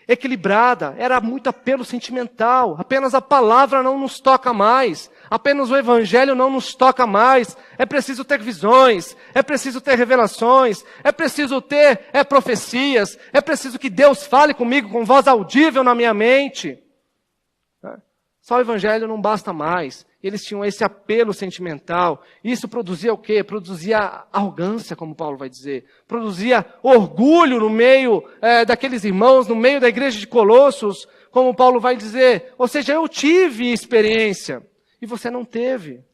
S1: equilibrada, era muito apelo sentimental. Apenas a palavra não nos toca mais, apenas o evangelho não nos toca mais. É preciso ter visões, é preciso ter revelações, é preciso ter profecias, é preciso que Deus fale comigo com voz audível na minha mente. Só o evangelho não basta mais. Eles tinham esse apelo sentimental. Isso produzia o quê? Produzia arrogância, como Paulo vai dizer. Produzia orgulho no meio daqueles irmãos, no meio da igreja de Colossos, como Paulo vai dizer. Ou seja, eu tive experiência e você não teve.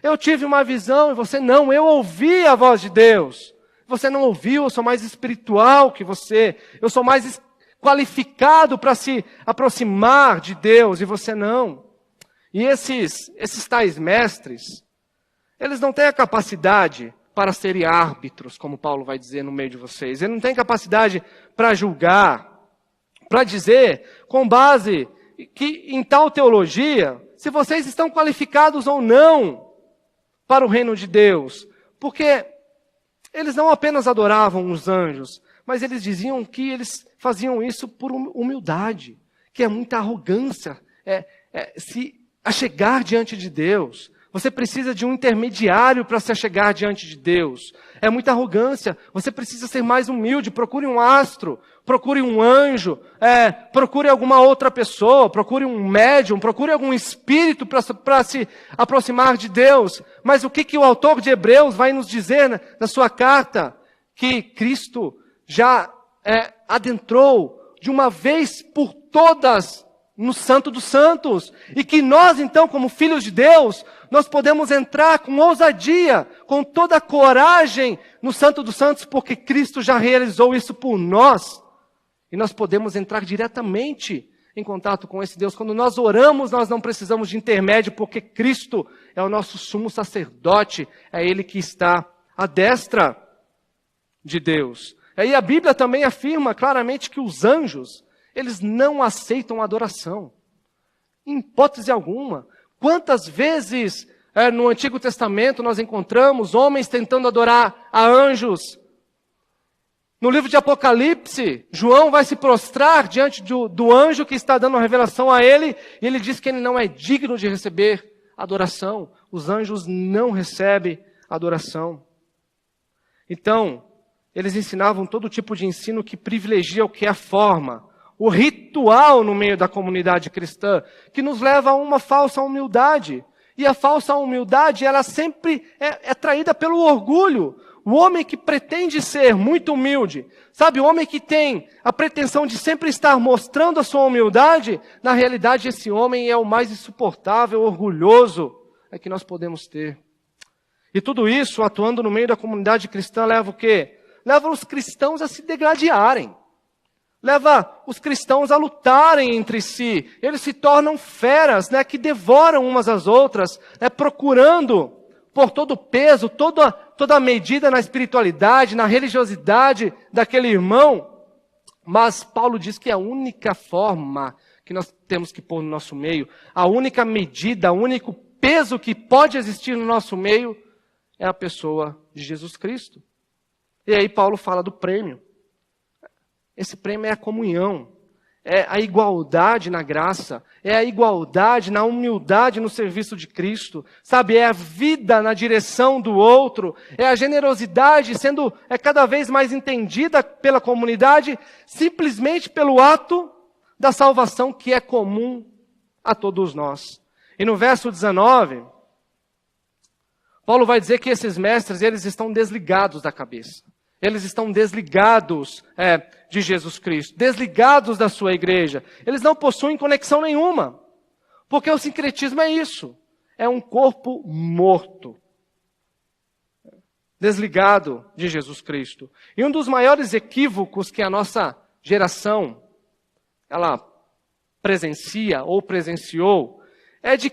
S1: Eu tive uma visão e você não. Eu ouvi a voz de Deus. Você não ouviu, eu sou mais espiritual que você. Eu sou mais qualificado para se aproximar de Deus e você não. E esses tais mestres, eles não têm a capacidade para serem árbitros, como Paulo vai dizer no meio de vocês. Eles não têm capacidade para julgar, para dizer, com base que em tal teologia, se vocês estão qualificados ou não para o reino de Deus. Porque eles não apenas adoravam os anjos, mas eles diziam que eles faziam isso por humildade, que é muita arrogância, se achegar diante de Deus. Você precisa de um intermediário para se chegar diante de Deus. É muita arrogância. Você precisa ser mais humilde. Procure um astro, procure um anjo, procure alguma outra pessoa, procure um médium, procure algum espírito para se aproximar de Deus. Mas o que o autor de Hebreus vai nos dizer na sua carta? Que Cristo já adentrou de uma vez por todas no Santo dos Santos. E que nós, então, como filhos de Deus, nós podemos entrar com ousadia, com toda a coragem no Santo dos Santos, porque Cristo já realizou isso por nós. E nós podemos entrar diretamente em contato com esse Deus. Quando nós oramos, nós não precisamos de intermédio, porque Cristo é o nosso sumo sacerdote, é Ele que está à destra de Deus. E a Bíblia também afirma claramente que os anjos, eles não aceitam adoração. Em hipótese alguma. Quantas vezes no Antigo Testamento nós encontramos homens tentando adorar a anjos? No livro de Apocalipse, João vai se prostrar diante do anjo que está dando a revelação a ele, e ele diz que ele não é digno de receber adoração. Os anjos não recebem adoração. Então, eles ensinavam todo tipo de ensino que privilegia o que é a forma, o ritual no meio da comunidade cristã, que nos leva a uma falsa humildade. E a falsa humildade, ela sempre é traída pelo orgulho. O homem que pretende ser muito humilde, sabe, o homem que tem a pretensão de sempre estar mostrando a sua humildade, na realidade esse homem é o mais insuportável, orgulhoso que nós podemos ter. E tudo isso, atuando no meio da comunidade cristã, leva o quê? Leva os cristãos a se degladiarem. Leva os cristãos a lutarem entre si. Eles se tornam feras, que devoram umas às outras, procurando por todo o peso, toda a medida na espiritualidade, na religiosidade daquele irmão. Mas Paulo diz que a única forma que nós temos que pôr no nosso meio, a única medida, o único peso que pode existir no nosso meio é a pessoa de Jesus Cristo. E aí Paulo fala do prêmio. Esse prêmio é a comunhão, é a igualdade na graça, é a igualdade na humildade no serviço de Cristo, sabe? É a vida na direção do outro, é a generosidade sendo cada vez mais entendida pela comunidade, simplesmente pelo ato da salvação que é comum a todos nós. E no verso 19, Paulo vai dizer que esses mestres, eles estão desligados da cabeça. Eles estão desligados de Jesus Cristo, desligados da sua igreja. Eles não possuem conexão nenhuma, porque o sincretismo é isso, é um corpo morto, desligado de Jesus Cristo. E um dos maiores equívocos que a nossa geração, ela presencia ou presenciou, é de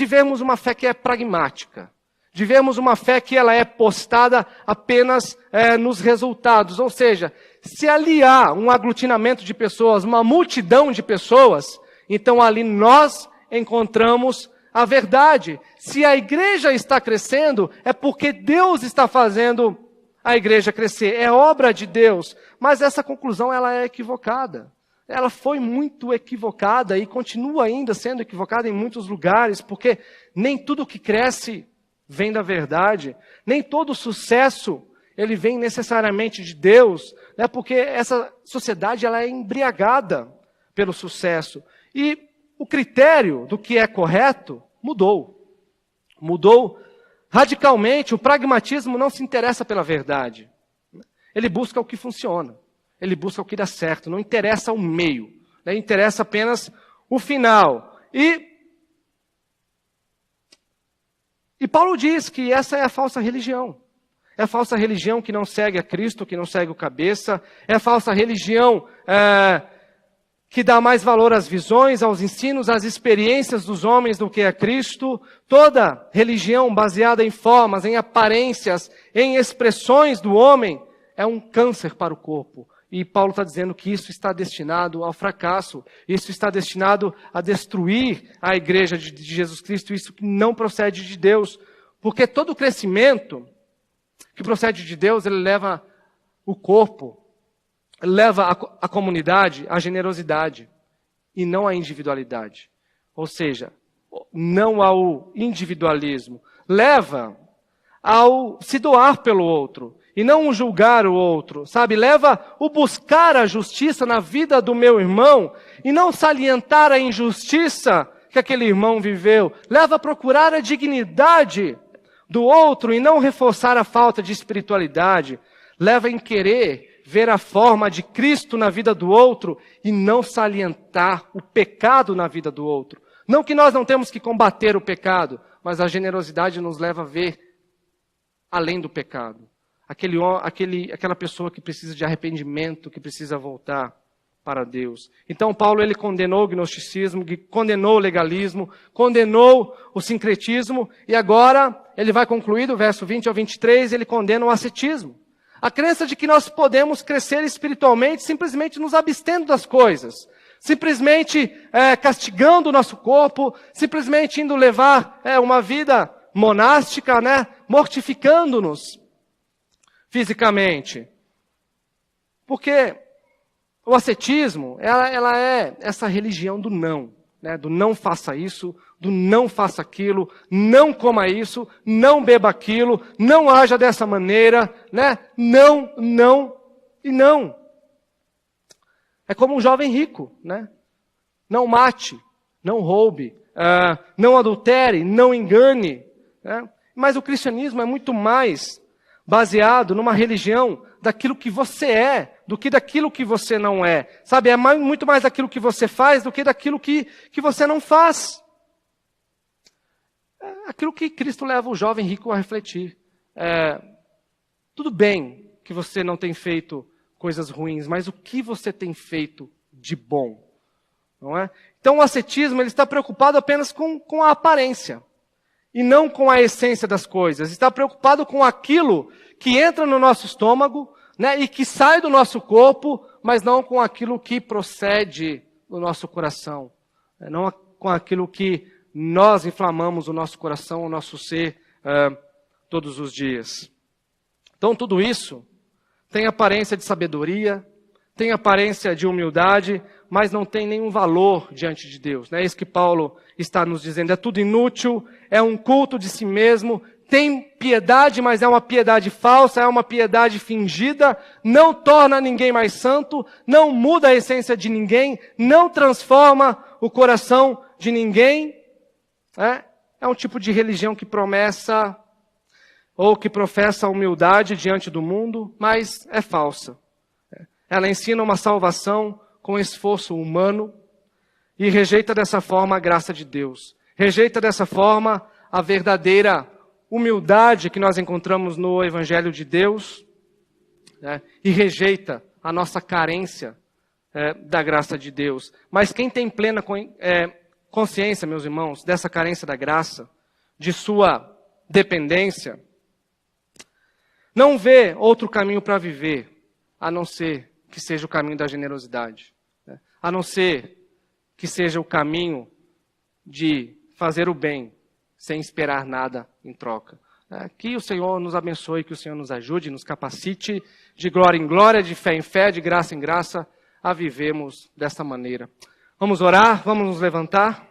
S1: vermos uma fé que é pragmática. De vermos uma fé que ela é postada apenas nos resultados. Ou seja, se aliar um aglutinamento de pessoas, uma multidão de pessoas, então ali nós encontramos a verdade. Se a igreja está crescendo, é porque Deus está fazendo a igreja crescer. É obra de Deus. Mas essa conclusão ela é equivocada. Ela foi muito equivocada e continua ainda sendo equivocada em muitos lugares, porque nem tudo que cresce vem da verdade, nem todo sucesso ele vem necessariamente de Deus, porque essa sociedade ela é embriagada pelo sucesso. E o critério do que é correto mudou. Mudou radicalmente. O pragmatismo não se interessa pela verdade. Ele busca o que funciona. Ele busca o que dá certo. Não interessa o meio. Interessa apenas o final. E Paulo diz que essa é a falsa religião. É a falsa religião que não segue a Cristo, que não segue o cabeça. É a falsa religião que dá mais valor às visões, aos ensinos, às experiências dos homens do que a Cristo. Toda religião baseada em formas, em aparências, em expressões do homem, é um câncer para o corpo. E Paulo está dizendo que isso está destinado ao fracasso. Isso está destinado a destruir a igreja de Jesus Cristo. Isso que não procede de Deus. Porque todo crescimento que procede de Deus, ele leva o corpo, leva a comunidade à generosidade e não à individualidade. ou seja, não ao individualismo, leva ao se doar pelo outro, e não o julgar o outro, sabe? Leva o buscar a justiça na vida do meu irmão, e não salientar a injustiça que aquele irmão viveu. Leva a procurar a dignidade do outro, e não reforçar a falta de espiritualidade. Leva em querer ver a forma de Cristo na vida do outro, e não salientar o pecado na vida do outro. Não que nós não temos que combater o pecado, mas a generosidade nos leva a ver além do pecado. Aquela pessoa que precisa de arrependimento, que precisa voltar para Deus. Então Paulo, ele condenou o gnosticismo, condenou o legalismo, condenou o sincretismo, e agora ele vai concluir do verso 20 ao 23, ele condena o ascetismo. A crença de que nós podemos crescer espiritualmente simplesmente nos abstendo das coisas, simplesmente castigando o nosso corpo, simplesmente indo levar uma vida monástica, mortificando-nos fisicamente. Porque o ascetismo, ela é essa religião do não, do não faça isso, do não faça aquilo, não coma isso, não beba aquilo, não haja dessa maneira, não, não e não. É como um jovem rico, Não mate, não roube, não adultere, não engane. Mas o cristianismo é muito mais baseado numa religião daquilo que você é, do que daquilo que você não é. Sabe, muito mais daquilo que você faz do que daquilo que você não faz. Aquilo que Cristo leva o jovem rico a refletir. Tudo bem que você não tem feito coisas ruins, mas o que você tem feito de bom? Não é? Então o ascetismo, ele está preocupado apenas com a aparência, e não com a essência das coisas. Está preocupado com aquilo que entra no nosso estômago, e que sai do nosso corpo, mas não com aquilo que procede do nosso coração. Não com aquilo que nós inflamamos o nosso coração, o nosso ser, todos os dias. Então tudo isso tem aparência de sabedoria, tem aparência de humildade, mas não tem nenhum valor diante de Deus. É isso que Paulo está nos dizendo. É tudo inútil, é um culto de si mesmo, tem piedade, mas é uma piedade falsa, é uma piedade fingida, não torna ninguém mais santo, não muda a essência de ninguém, não transforma o coração de ninguém. É um tipo de religião que professa a humildade diante do mundo, mas é falsa. Ela ensina uma salvação com esforço humano e rejeita dessa forma a graça de Deus. Rejeita dessa forma a verdadeira humildade que nós encontramos no Evangelho de Deus, e rejeita a nossa carência da graça de Deus. Mas quem tem plena consciência, meus irmãos, dessa carência da graça, de sua dependência, não vê outro caminho para viver, a não ser que seja o caminho da generosidade, a não ser que seja o caminho de fazer o bem sem esperar nada em troca. Que o Senhor nos abençoe, que o Senhor nos ajude, nos capacite de glória em glória, de fé em fé, de graça em graça, a vivermos dessa maneira. Vamos orar, vamos nos levantar.